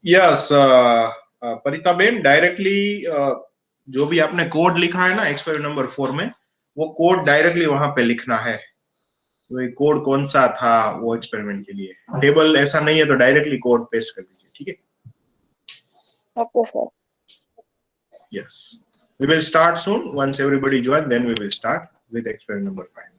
Yes परिता Ben, directly जो भी आपने कोड लिखा है ना एक्सपेरिमेंट नंबर 4 में, वो कोड डायरेक्टली वहां पे लिखना है। वो कोड कौन सा था वो एक्सपेरिमेंट के लिए, टेबल ऐसा नहीं है तो डायरेक्टली कोड पेस्ट कर दीजिए, ठीक है? Okay sir. Yes, we will start soon, once everybody join then we will start with experiment number 5.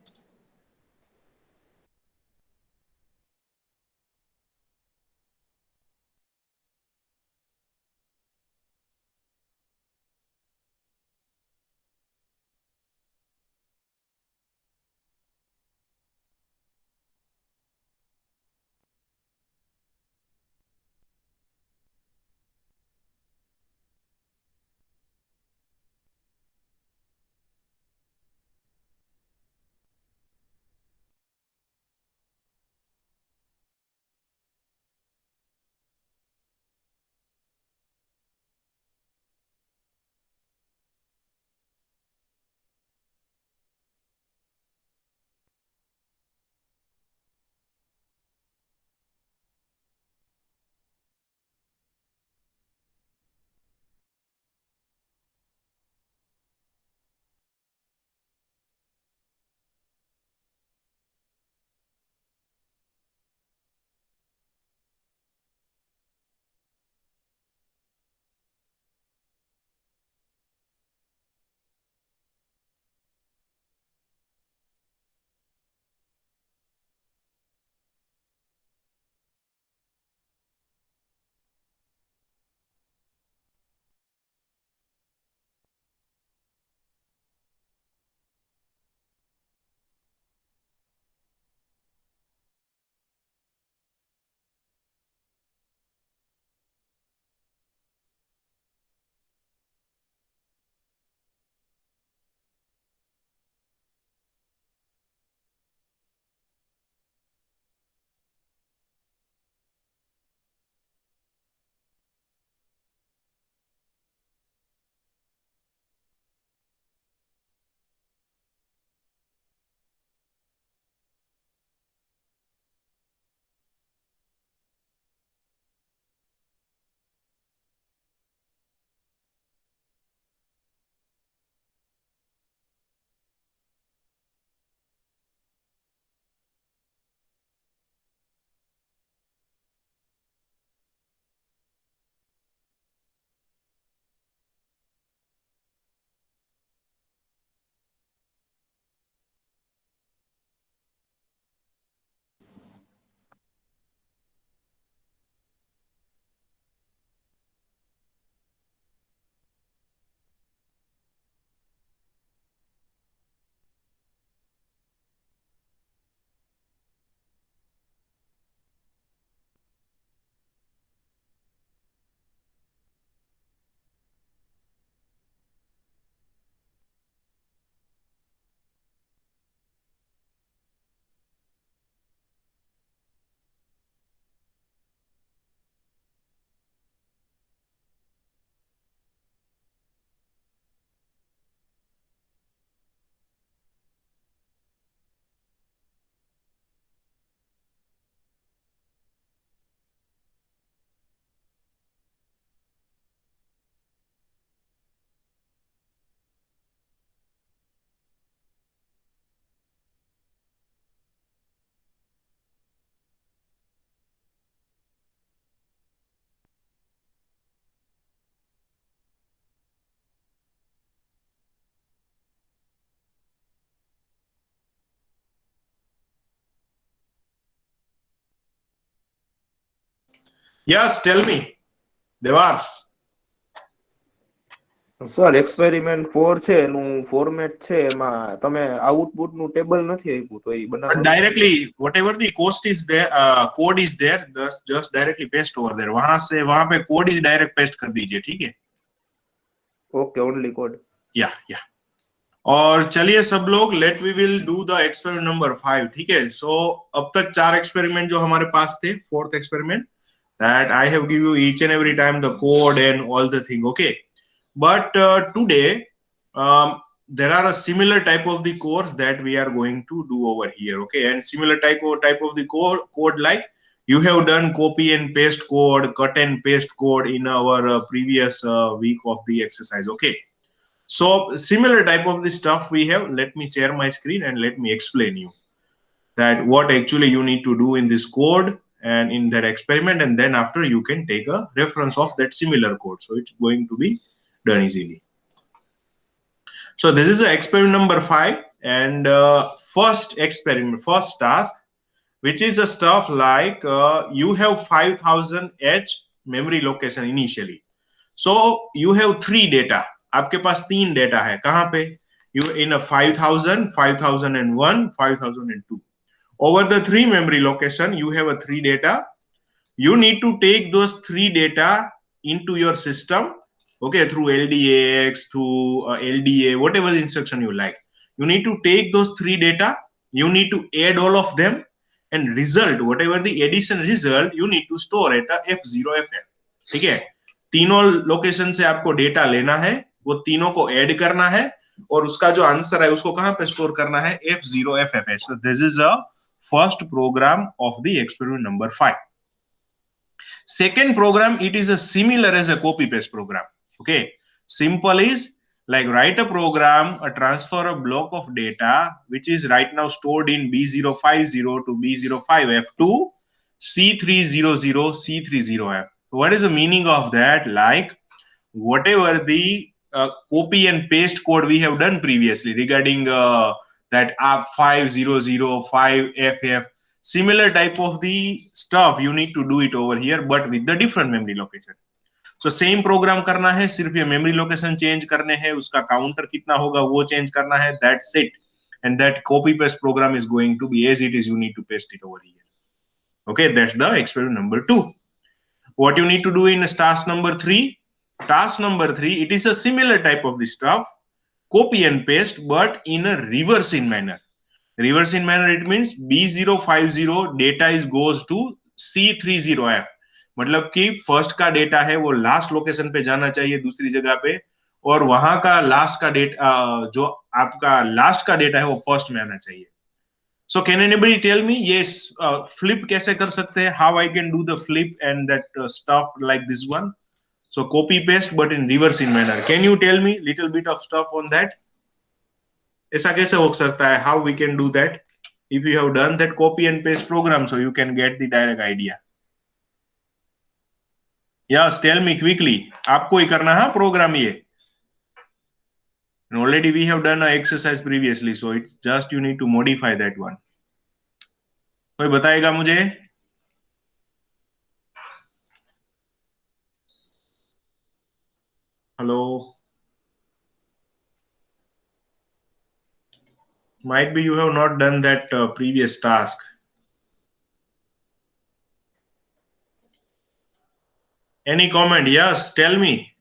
Yes, tell me देवार्स. સર એક્સપેરિમેન્ટ 4 છે એનું ફોર્મેટ છે એમાં તમે આઉટપુટ નું ટેબલ નથી આપ્યું તો એ બનાવવાનું directly whatever the cost is there, code is there, just directly paste over there. वहां से वहां पे कोड इज डायरेक्ट पेस्ट कर दीजिए, ठीक है? ओके ओनली कोड या और चलिए सब लोग, let we will do the experiment number 5, ठीक है? सो अब तक 4 एक्सपेरिमेंट जो हमारे पास थे, fourth experiment that I have give you each and every time the code and all the thing, okay? But today there are a similar type of the course that we are going to do over here, okay? And similar type of the code like You have done copy and paste code, cut and paste code in our previous week of the exercise. Okay. So similar type of the stuff we have. Let me share my screen and let me explain you that what actually you need to do in this code and in that experiment, and then after you can take a reference of that similar code. So it's going to be done easily. So this is experiment number 5, and first experiment, first task, which is a stuff like you have 5000 H memory location initially. So you have 3 data. आपके पास 3 data है. कहाँ पे? You in a 5000, 5001, 5002. Over the 3 memory location, you have a 3 data. You need to take those 3 data into your system, okay, through LDAX, through LDA, whatever instruction you like. You need to take those 3 data, you need to add all of them, and result, whatever the addition result, you need to store at a F0 FF. ठीक है? तीनों location से आपको data लेना है, वो तीनों को ऐड करना है, और उसका जो आंसर है उसको कहां पे स्टोर करना है? F0 FF. So this is a first program of the experiment number 5. Second program, it is a similar as a copy paste program. Okay, simple is like write a program, a transfer a block of data which is right now stored in B050 to B05F to C300 C30F. What is the meaning of that? Like whatever the copy and paste code we have done previously regarding that app 5005FF, similar type of the stuff you need to do it over here, but with the different memory location. So same program करना है, सिर्फ ये memory location change करने हैं, उसका counter कितना होगा वो change करना है, that's it. And that copy paste program is going to be as it is, you need to paste it over here. Okay, that's the experiment number 2. What you need to do in task number 3? Task number 3, it is a similar type of the stuff, copy and paste, but in a reversing manner. Reverse in manner, it means B050 data is goes to C30F. मतलब कि first का data है वो last location पे जाना चाहिए दूसरी जगह पे, और वहां का लास्ट का डेटा जो आपका लास्ट का डेटा है वो फर्स्ट में आना चाहिए. So can anybody tell me, yes, flip कैसे कर सकते हैं? How I can do the flip and that stuff like this one? So copy paste but in reverse in manner. Can you tell me little bit of stuff on that? ऐसा कैसे हो सकता है? How we can do that? If you have done that copy and paste program, so you can get the direct idea. Yes, tell me quickly. आपको ही करना है program ये. And already we have done an exercise previously, so it's just you need to modify that one. कोई बताएगा मुझे? Hello. Might be you have not done that previous task. Any comment? Yes, tell me.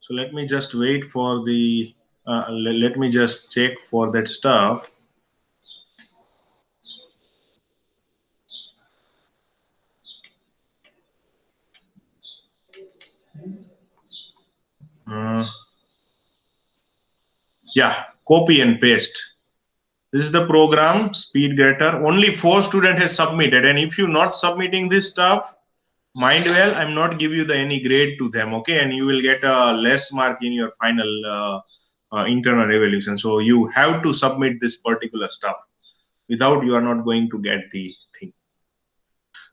So let me just wait for the, let me just check for that stuff. Yeah, copy and paste. This is the program, speed greater. Only 4 students has submitted, and if you're not submitting this stuff, mind well, I'm not give you the any grade to them, okay? And you will get a less mark in your final internal evaluation. So you have to submit this particular stuff. Without, you are not going to get the thing.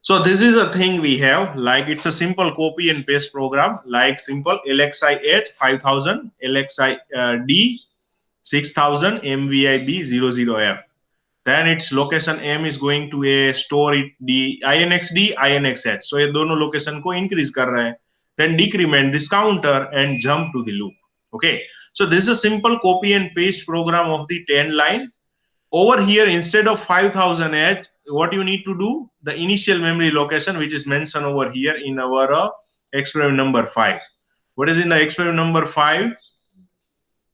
So this is a thing we have, like it's a simple copy and paste program, like simple LXI 5000, LXI D 6000, MVIB 00F. Then its location M is going to a store it D INXD INXH. So ये दोनों location को increase कर रहा है. Then decrement this counter and jump to the loop. Okay. So this is a simple copy and paste program of the 10 line. Over here, instead of 5000H, what you need to do, the initial memory location, which is mentioned over here in our experiment number 5. What is in the experiment number 5?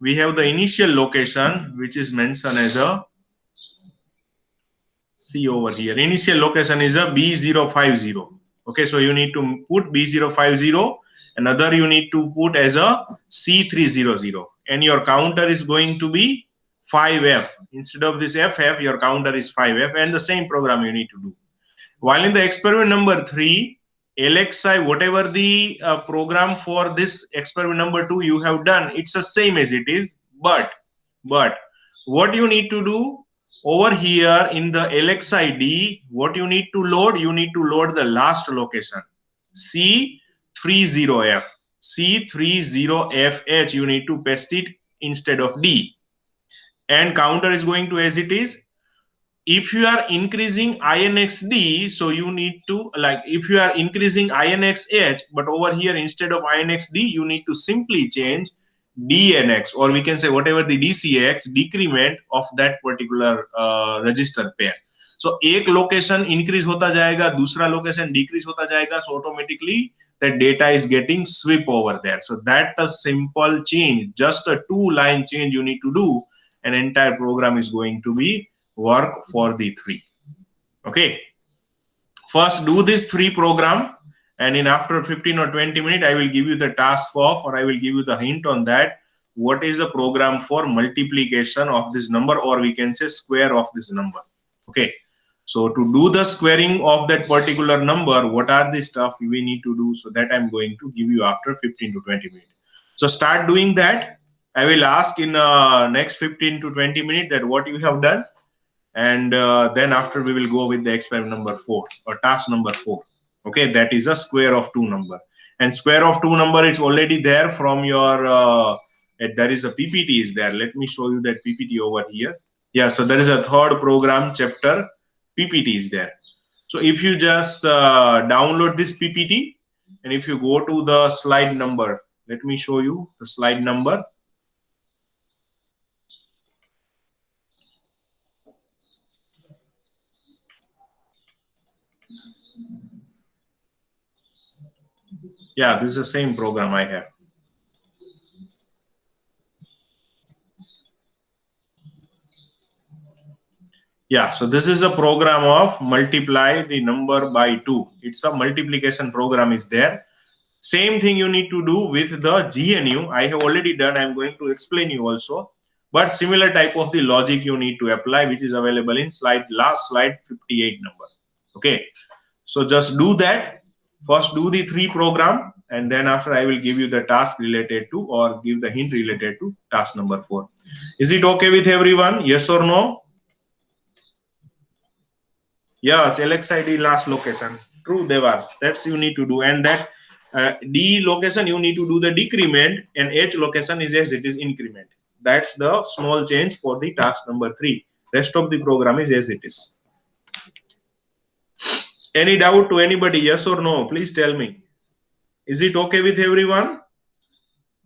We have the initial location, which is mentioned as a See over here, initial location is a B050. Okay, so you need to put B050. Another you need to put as a C300, and your counter is going to be 5F. Instead of this FF, your counter is 5F, and the same program you need to do. While in the experiment number 3, LXI, whatever the program for this experiment number 2 you have done, it's the same as it is, but what you need to do over here in the LXID, what you need to load, you need to load the last location, C30F. C30FH, you need to paste it instead of D, and counter is going to as it is. If you are increasing INXD, so you need to, like, if you are increasing INXH, but over here instead of INXD, you need to simply change DNX, or we can say whatever the DCX, decrement of that particular register pair. So एक location increase होता जाएगा, दूसरा location decrease होता जाएगा, so automatically the data is getting sweep over there. So that a simple change, just a 2-line change you need to do, an entire program is going to be work for the 3. Okay, first do this 3 program, and in after 15 or 20 minutes I will give you the task of, or I will give you the hint on that, what is a program for multiplication of this number, or we can say square of this number. Okay, so to do the squaring of that particular number, what are the stuff we need to do, so that I'm going to give you after 15 to 20 minutes. So start doing that. I will ask in next 15 to 20 minutes that what you have done, and then after we will go with the experiment number 4 or task number 4. Okay, that is a square of 2 number, and square of 2 number, it's already there from your there is a PPT is there. Let me show you that PPT over here. Yeah, so there is a third program chapter PPT is there. So if you just download this PPT, and if you go to the slide number, let me show you the slide number. Yeah, this is the same program I have. Yeah, so this is a program of multiply the number by 2. It's a multiplication program is there. Same thing you need to do with the GNU. I have already done. I'm going to explain you also. But similar type of the logic you need to apply, which is available in last slide 58 number. Okay, so just do that. First do the 3 program, and then after I will give you the task related to, or give the hint related to task number 4. Is it okay with everyone? Yes or no? Yes, LXID last location. True, Devas. That's you need to do. And that D location, you need to do the decrement, and H location is as it is increment. That's the small change for the task number 3. Rest of the program is as it is. Any doubt to anybody? Yes or no? Please tell me. Is it okay with everyone?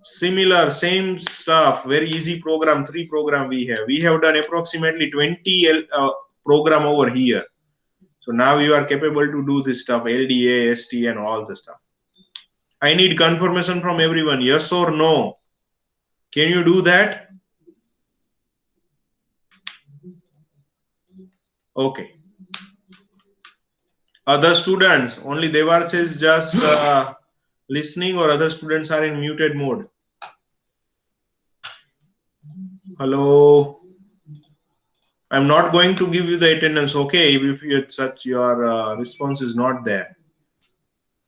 Similar, same stuff. Very easy program. 3 program we have. We have done approximately 20 program over here. So now you are capable to do this stuff, LDA, ST, and all the stuff. I need confirmation from everyone, yes or no. Can you do that? Okay. Other students, only Devar says just listening, or other students are in muted mode. Hello. I'm not going to give you the attendance, okay, if you such your response is not there.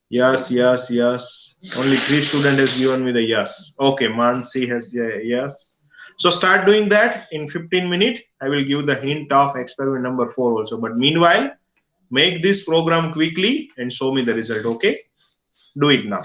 Yes, yes, yes. Only 3 students has given me the yes. Okay, Mansi has the yes. So start doing that in 15 minutes. I will give the hint of experiment number 4 also. But meanwhile, make this program quickly and show me the result. Okay, do it now.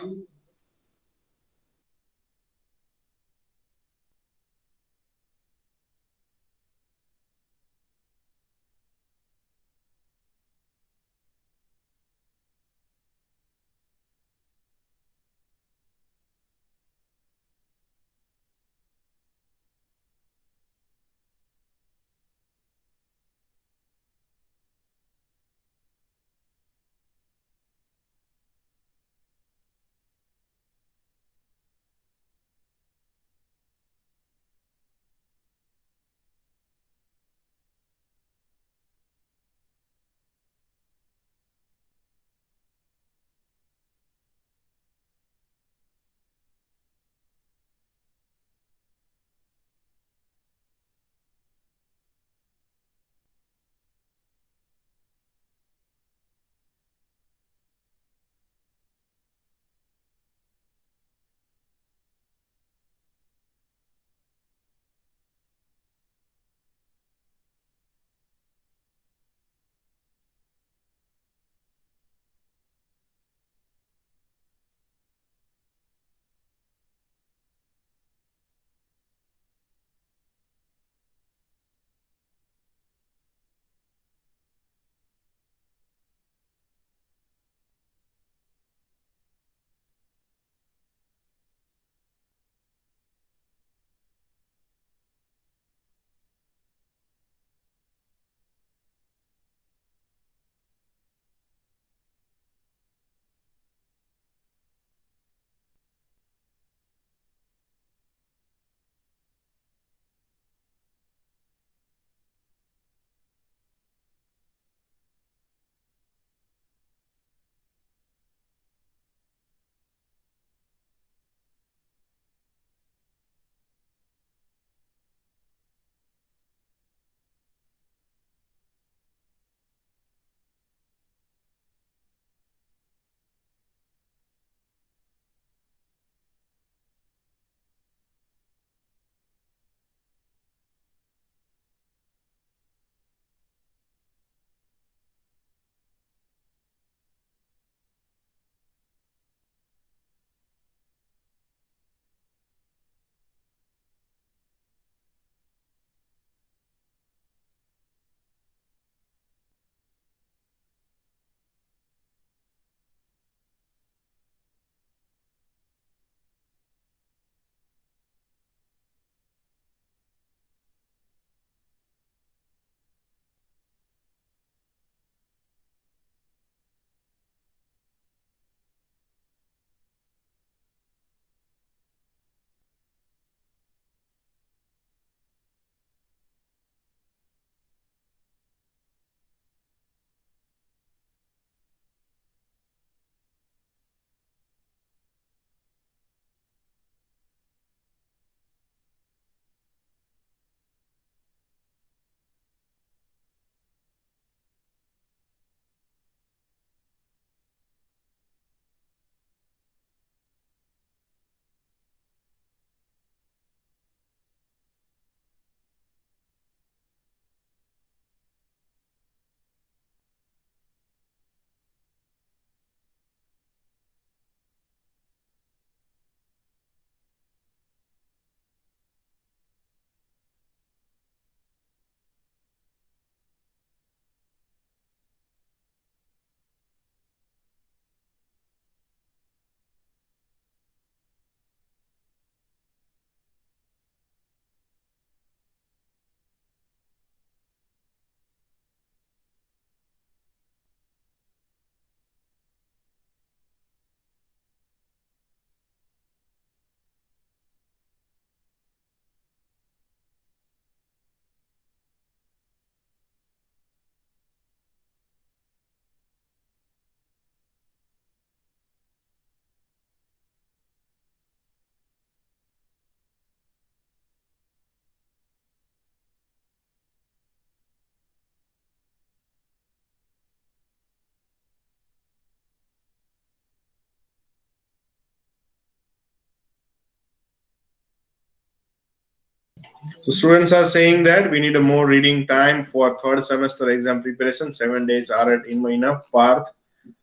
So students are saying that we need a more reading time for third semester exam preparation. 7 days are enough. Parth,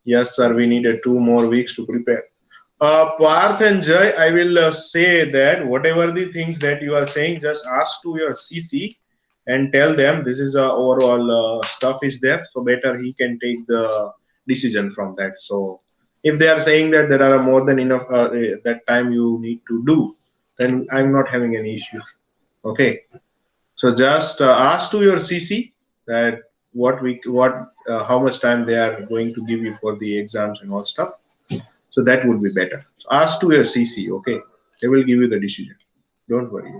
yes sir, we need 2 more weeks to prepare. Parth and Jay, I will say that whatever the things that you are saying, just ask to your CC and tell them this is overall stuff is there. So better he can take the decision from that. So if they are saying that there are more than enough that time you need to do, then I'm not having any issue. Okay. So just ask to your CC that what how much time they are going to give you for the exams and all stuff. So that would be better. So ask to your CC, okay? They will give you the decision. Don't worry.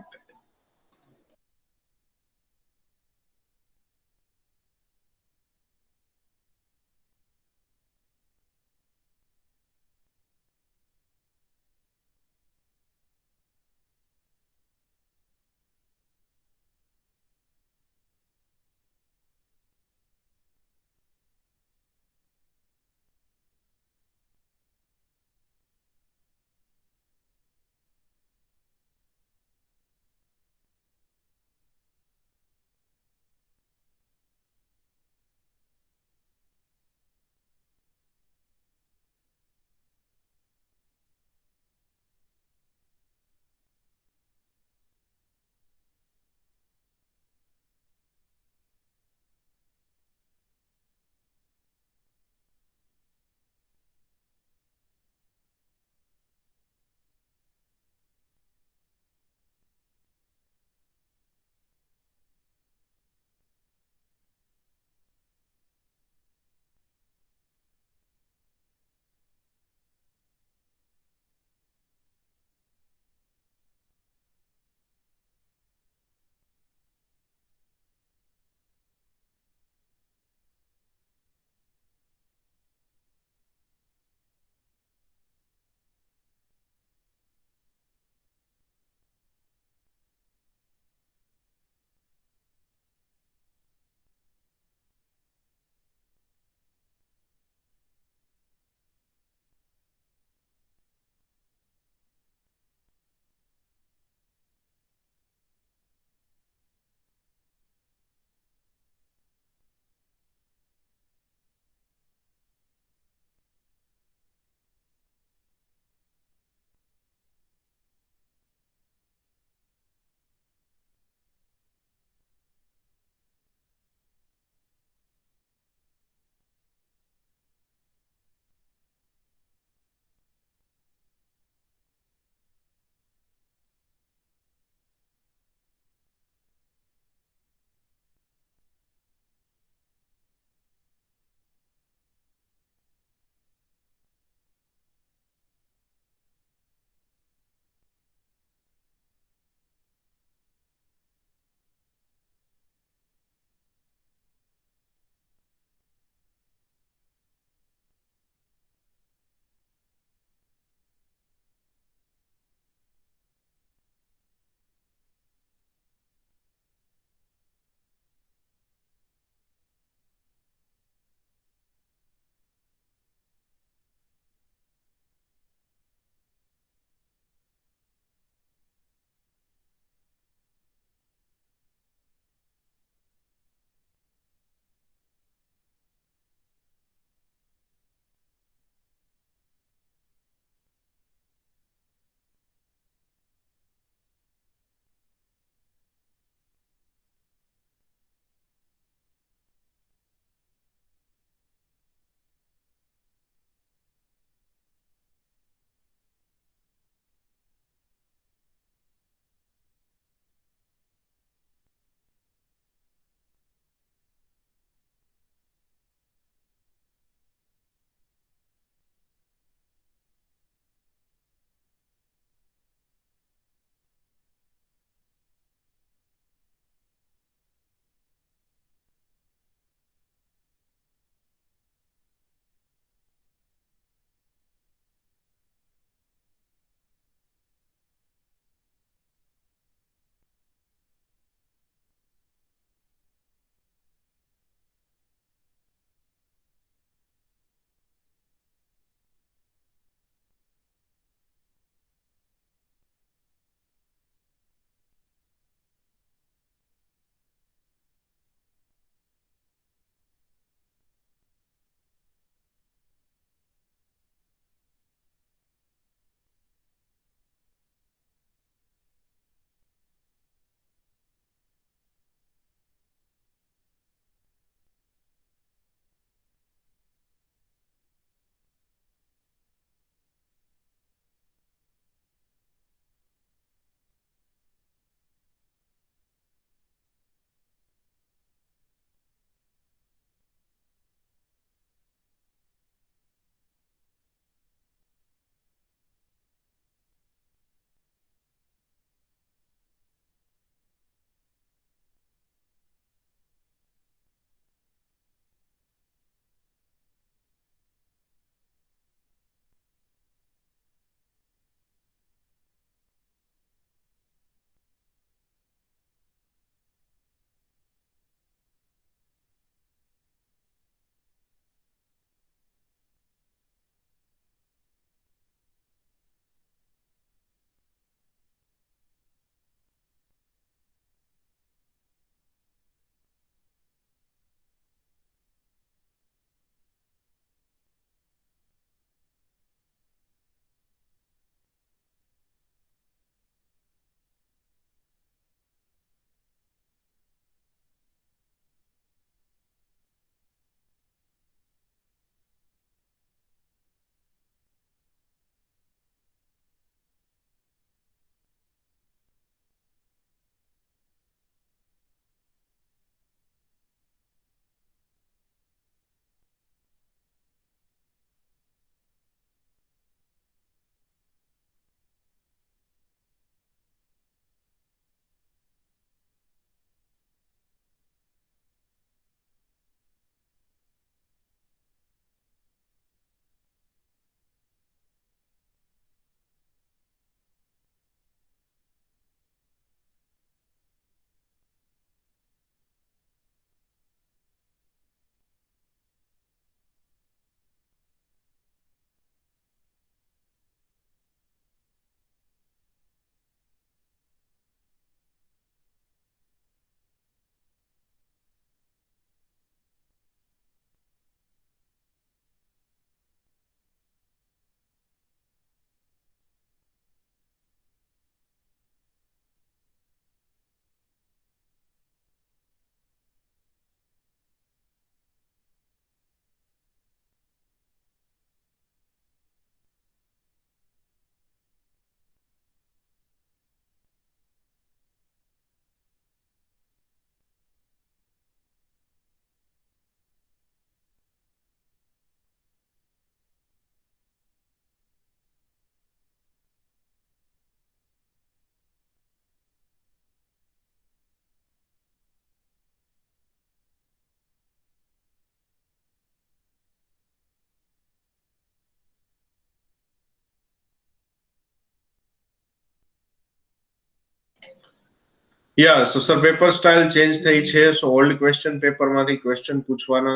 Yeah, so sir paper style change થઈ છે, so old question paper માંથી question પૂછવાનો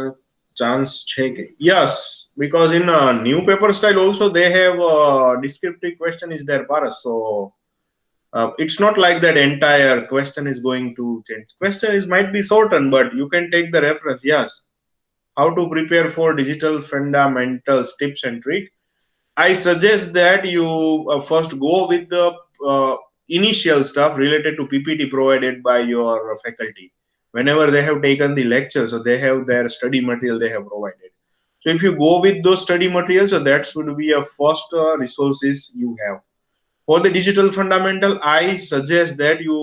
chance છે કે? Yes, because in new paper style also they have descriptive question is there, Paras. So it's not like that entire question is going to change. Question is might be shortened, but you can take the reference. Yes, how to prepare for digital fundamentals tips and trick. I suggest that you first go with the uh, initial stuff related to PPT provided by your faculty. Whenever they have taken the lecture, so they have their study material they have provided. So if you go with those study materials, so that should be a first resources you have. For the digital fundamental, I suggest that you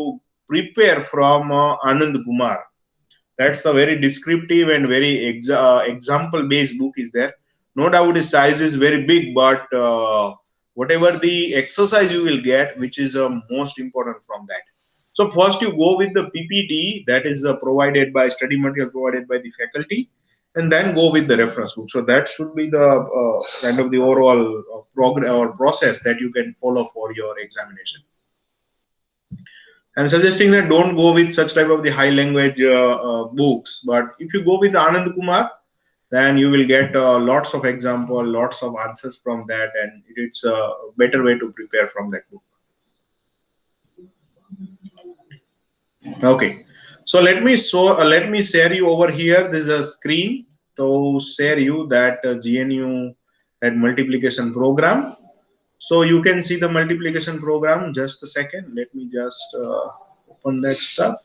prepare from Anand Kumar. That's a very descriptive and very example based book is there. No doubt the size is very big, but whatever the exercise you will get, which is most important from that. So first you go with the PPT that is provided by study material provided by the faculty, and then go with the reference book. So that should be the kind of the overall program or process that you can follow for your examination. I'm suggesting that don't go with such type of the high language books, but if you go with Anand Kumar, then you will get lots of example, lots of answers from that, and it's a better way to prepare from that book. Okay, so let me share you over here. This is a screen to share you that GNU that multiplication program. So you can see the multiplication program. Just a second. Let me just open that stuff.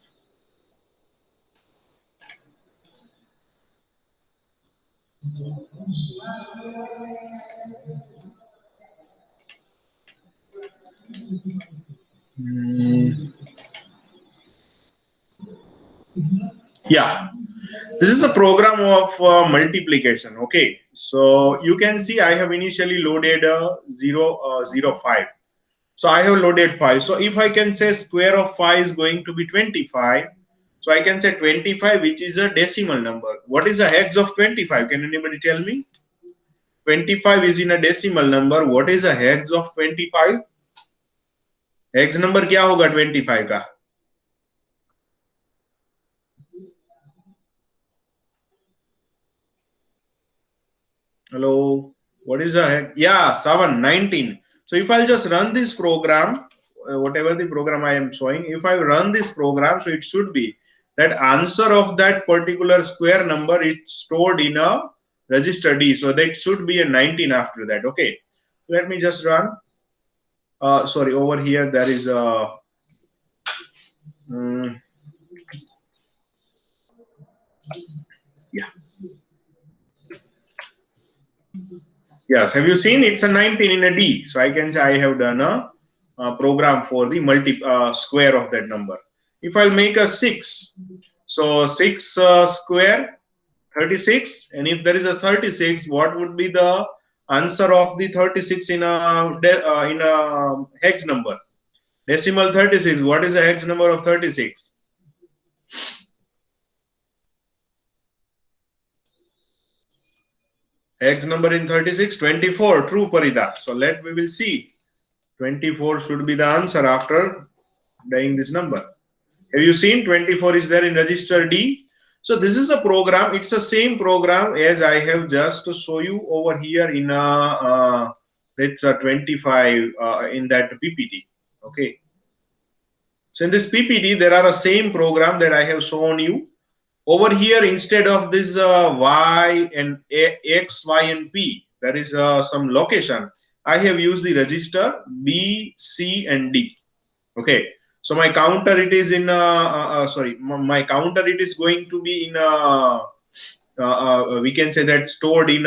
Yeah, this is a program of multiplication. Okay, so you can see I have initially loaded 0, 0, 5. So I have loaded 5. So if I can say square of 5 is going to be 25, so I can say 25, which is a decimal number. What is the hex of 25? Can anybody tell me? 25 is in a decimal number. What is the hex of 25? Hex number क्या होगा 25 का? Hello, what is the heck? Yeah, 7, 19. So if I'll just run this program, whatever the program I am showing, if I run this program, so it should be that answer of that particular square number is stored in a register D. So that should be a 19 after that. Okay, let me just run. Sorry, over here there is a. Yeah. Yes, have you seen it's a 19 in a D? So I can say I have done a program for the square of that number. If I'll make a 6, so 6 square 36, and if there is a 36, what would be the answer of the 36 in a hex number? Decimal 36. What is the hex number of 36? Hex number in 36, 24. True, Parida. So we will see. 24 should be the answer after doing this number. Have you seen 24 is there in register D? So this is a program. It's the same program as I have just to show you over here in it's a 25 in that PPT. Okay. So in this PPT, there are a same program that I have shown you. Over here, instead of this Y and X, Y and P, there is some location. I have used the register B, C and D. Okay. So my counter it is in my counter it is going to be in we can say that stored in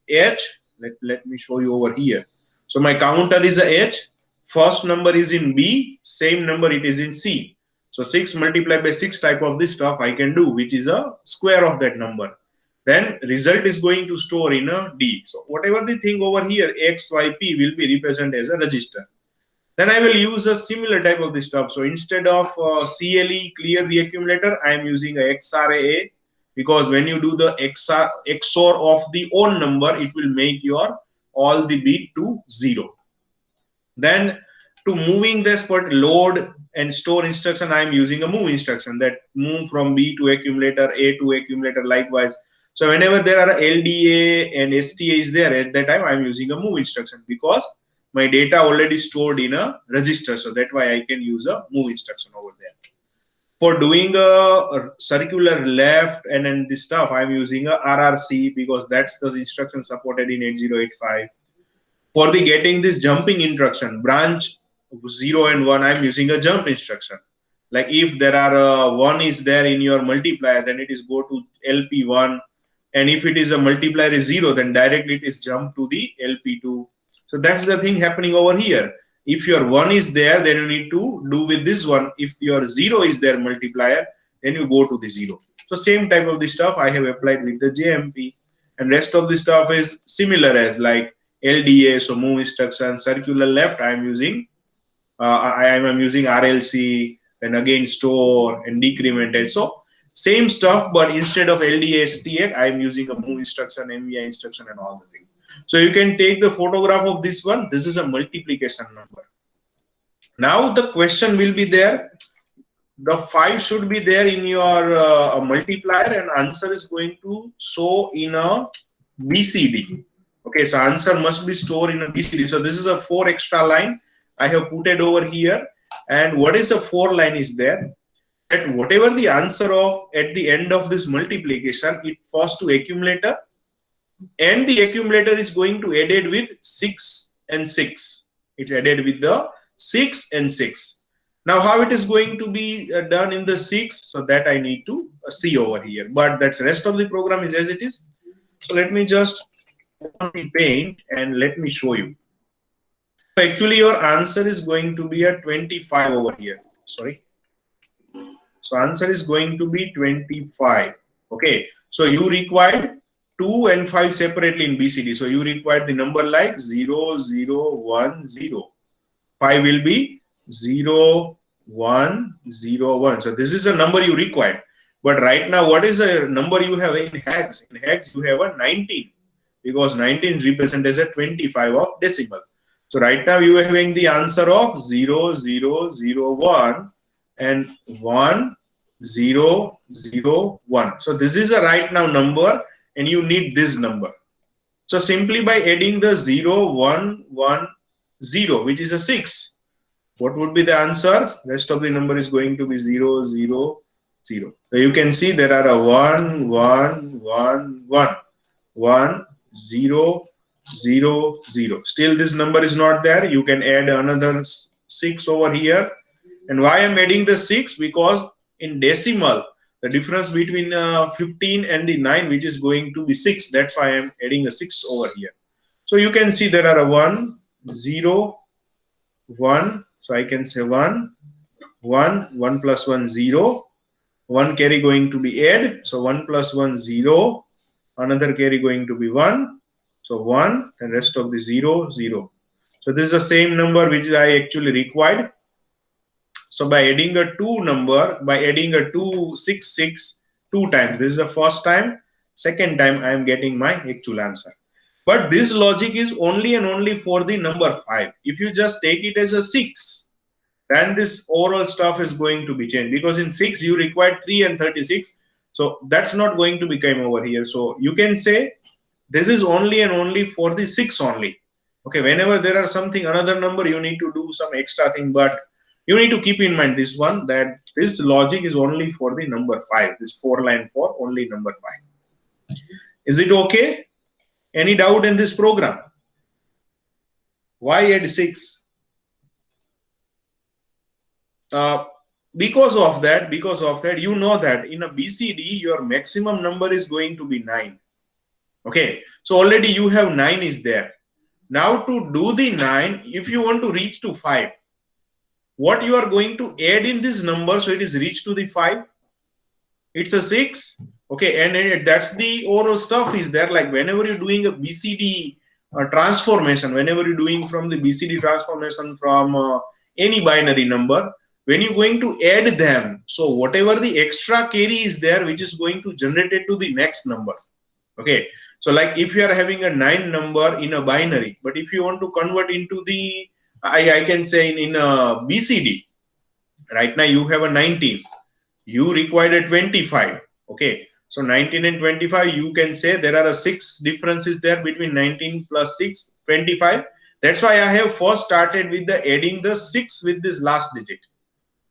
H. Let me show you over here. So my counter is a H. First number is in B. Same number it is in C. So 6 multiplied by 6 type of this stuff I can do, which is a square of that number. Then result is going to store in a D. So whatever the thing over here X, Y, P will be represented as a register. Then I will use a similar type of this stuff. So instead of CLE, clear the accumulator, I am using a XRA because when you do the XOR of the own number, it will make your all the bit to 0. Then to moving this part load and store instruction, I am using a move instruction, that move from B to accumulator, A to accumulator, likewise. So whenever there are LDA and STA is there, at that time I am using a move instruction, because my data already stored in a register. So that's why I can use a move instruction over there. For doing a circular left and then this stuff, I'm using a RRC, because that's the instruction supported in 8085. For the getting this jumping instruction, branch 0 and 1, I'm using a jump instruction. Like if there are 1 is there in your multiplier, then it is go to LP1. And if it is a multiplier is 0, then directly it is jump to the LP2. So that's the thing happening over here. If your 1 is there, then you need to do with this one. If your 0 is there multiplier, then you go to the 0. So same type of the stuff I have applied with the JMP. And rest of the stuff is similar as like LDA, so move instruction, circular left, I am using RLC, and again store and decrement. And so same stuff, but instead of LDA STA, I am using a move instruction, MVI instruction, and all the things. So you can take the photograph of this one. This is a multiplication number. Now the question will be there. The 5 should be there in your multiplier, and answer is going to show in a BCD. Okay, so answer must be stored in a BCD. So this is a 4 extra line I have put it over here. And what is a 4 line is there? That whatever the answer of at the end of this multiplication, it falls to accumulator, and the accumulator is going to added with 6 and 6. It's added with the 6 and 6. Now how it is going to be done in the 6, so that I need to see over here. But that's the rest of the program is as it is. So let me just open the paint and let me show you. So actually your answer is going to be a 25 over here. Sorry. So answer is going to be 25. Okay. So you required 2 and 5 separately in BCD. So you require the number like 0, 0, 1, 0. 5 will be 0, 1, 0, 1. So this is a number you required. But right now, what is the number you have in hex? In hex, you have a 19, because 19 represents as a 25 of decimal. So right now, you are having the answer of 0, 0, 0, 1 and 1, 0, 0, 1. So this is a right now number, and you need this number. So simply by adding the 0, 1, 1, 0, which is a 6, what would be the answer? Rest of the number is going to be 0, 0, 0. So you can see there are a 1, 1, 1, 1, 1, 0, 0, 0. Still this number is not there. You can add another 6 over here. And why I'm adding the 6? Because in decimal, the difference between 15 and the 9, which is going to be 6. That's why I'm adding a 6 over here. So you can see there are a 1, 0, 1. So I can say 1, 1, 1 plus 1, 0. 1 carry going to be add. So 1 plus 1, 0. Another carry going to be 1. So 1, and rest of the 0, 0. So this is the same number which I actually required. So by adding a 2 number, by adding a 2, 6, 6, 2 times. This is the first time. Second time I am getting my actual answer. But this logic is only and only for the number 5. If you just take it as a 6, then this overall stuff is going to be changed, because in 6 you require 3 and 36. So that's not going to become over here. So you can say this is only and only for the 6 only. Okay, whenever there are something another number, you need to do some extra thing, but you need to keep in mind this one, that this logic is only for the number 5. This 4 line for only number 5. Is it okay? Any doubt in this program? Why add 6? Because of that, you know that in a BCD, your maximum number is going to be 9. Okay, so already you have 9 is there. Now to do the 9, if you want to reach to 5, what you are going to add in this number so it is reached to the 5? It's a 6. Okay, and that's the overall stuff is there. Like whenever you're doing a BCD transformation, whenever you're doing from the BCD transformation from any binary number, when you're going to add them, so whatever the extra carry is there, which is going to generate it to the next number. Okay, so like if you are having a 9 number in a binary, but if you want to convert into the, I can say in a BCD, Right now you have a 19. You required a 25. Okay. So 19 and 25, you can say there are a 6 differences there between 19 plus 6, 25. That's why I have first started with the adding the 6 with this last digit.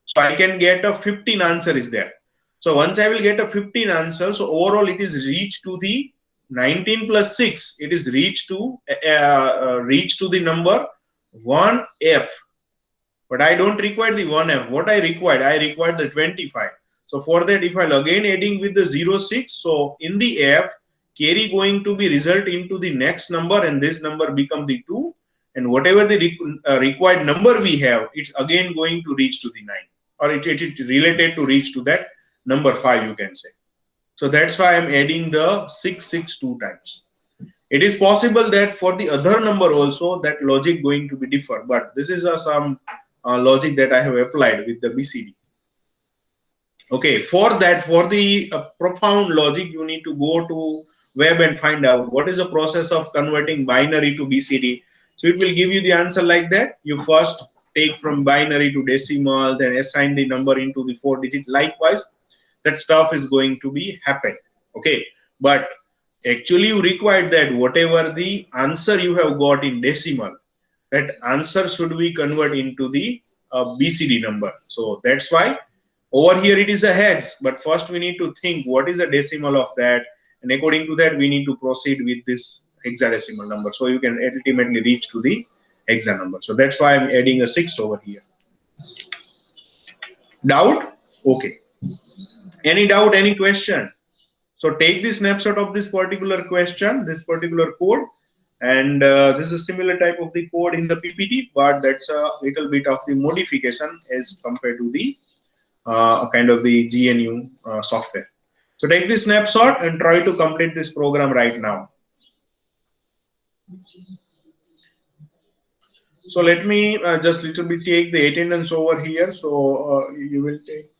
So I can get a 15 answer is there. So once I will get a 15 answer, so overall it is reached to the 19 plus 6. It is reached to the number 1F. But I don't require the 1F. What I required the 25. So for that, if I'll again adding with the 06, so in the F, carry going to be result into the next number, and this number become the 2. And whatever the required number we have, it's again going to reach to the 9. Or it related to reach to that number 5, you can say. So that's why I'm adding the 6 2 times. It is possible that for the other number also that logic going to be differ, but this is some logic that I have applied with the BCD. Okay, for that, for the profound logic, you need to go to web and find out what is the process of converting binary to BCD. So it will give you the answer like that. You first take from binary to decimal, then assign the number into the 4-digit. Likewise, that stuff is going to be happen. Okay, but actually you require that whatever the answer you have got in decimal, that answer should be convert into the BCD number. So that's why over here it is a hex, but first we need to think what is the decimal of that, and according to that we need to proceed with this hexadecimal number, so you can ultimately reach to the hexa number. So that's why I'm adding a 6 over here. Doubt? Okay. Any doubt, any question? So take the snapshot of this particular question, this particular code, and this is a similar type of the code in the PPT, but that's a little bit of the modification as compared to the kind of the GNU software. So take this snapshot and try to complete this program right now. So let me just little bit take the attendance over here. So you will take.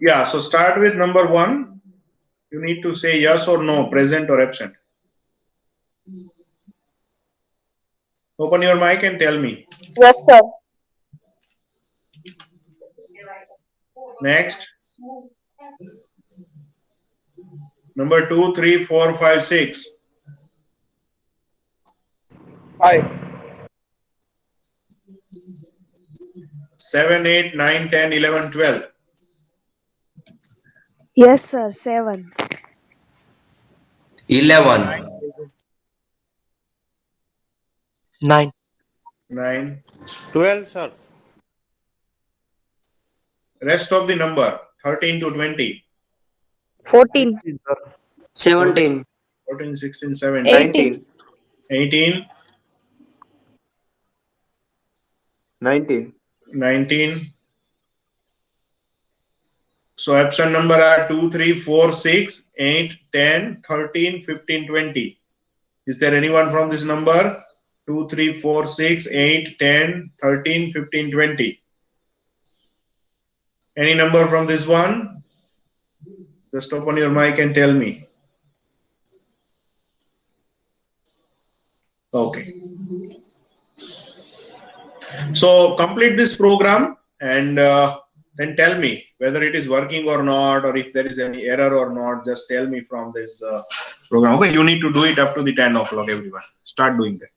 Yeah, so start with number 1. You need to say yes or no, present or absent. Open your mic and tell me. Yes, sir. Next. Number 2, 3, 4, 5, 6. 5. 7, 8, 9, 10, 11, 12. Yes, sir. 7. 11. 9. 9. 12, sir. Rest of the number 13 to 20. 14. 17. 14, 16, 17. 19. 18. 19. 19. So option number are 2, 3, 4, 6, 8, 10, 13, 15, 20. Is there anyone from this number? 2, 3, 4, 6, 8, 10, 13, 15, 20. Any number from this one? Just open your mic and tell me. Okay. So complete this program and then tell me whether it is working or not, or if there is any error or not. Just tell me from this program. Okay, you need to do it up to the 10 o'clock, everyone. Start doing that.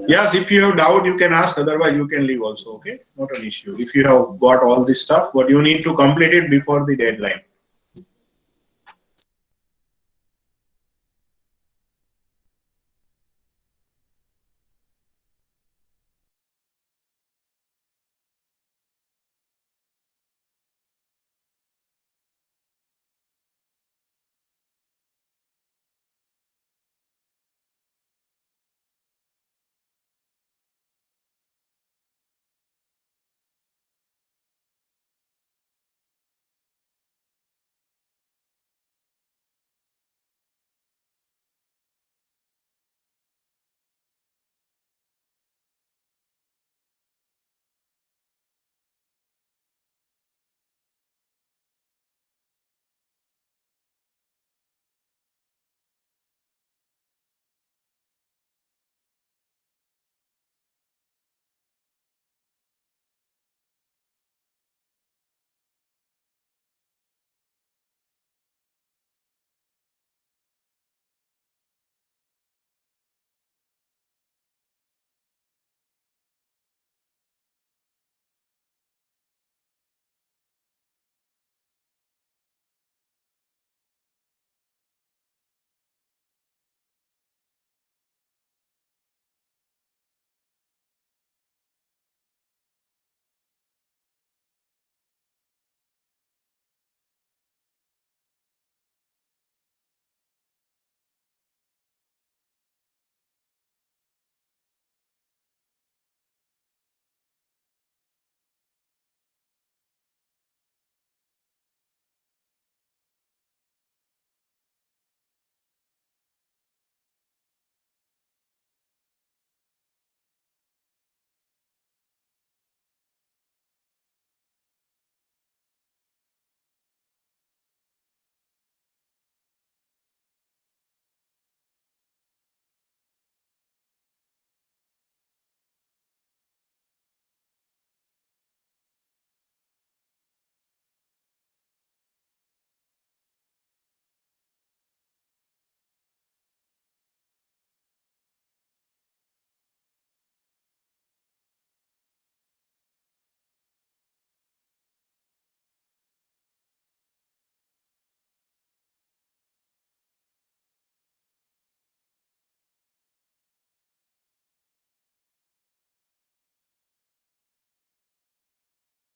Yes, if you have doubt, you can ask. Otherwise, you can leave also. Okay, not an issue. If you have got all this stuff, but you need to complete it before the deadline.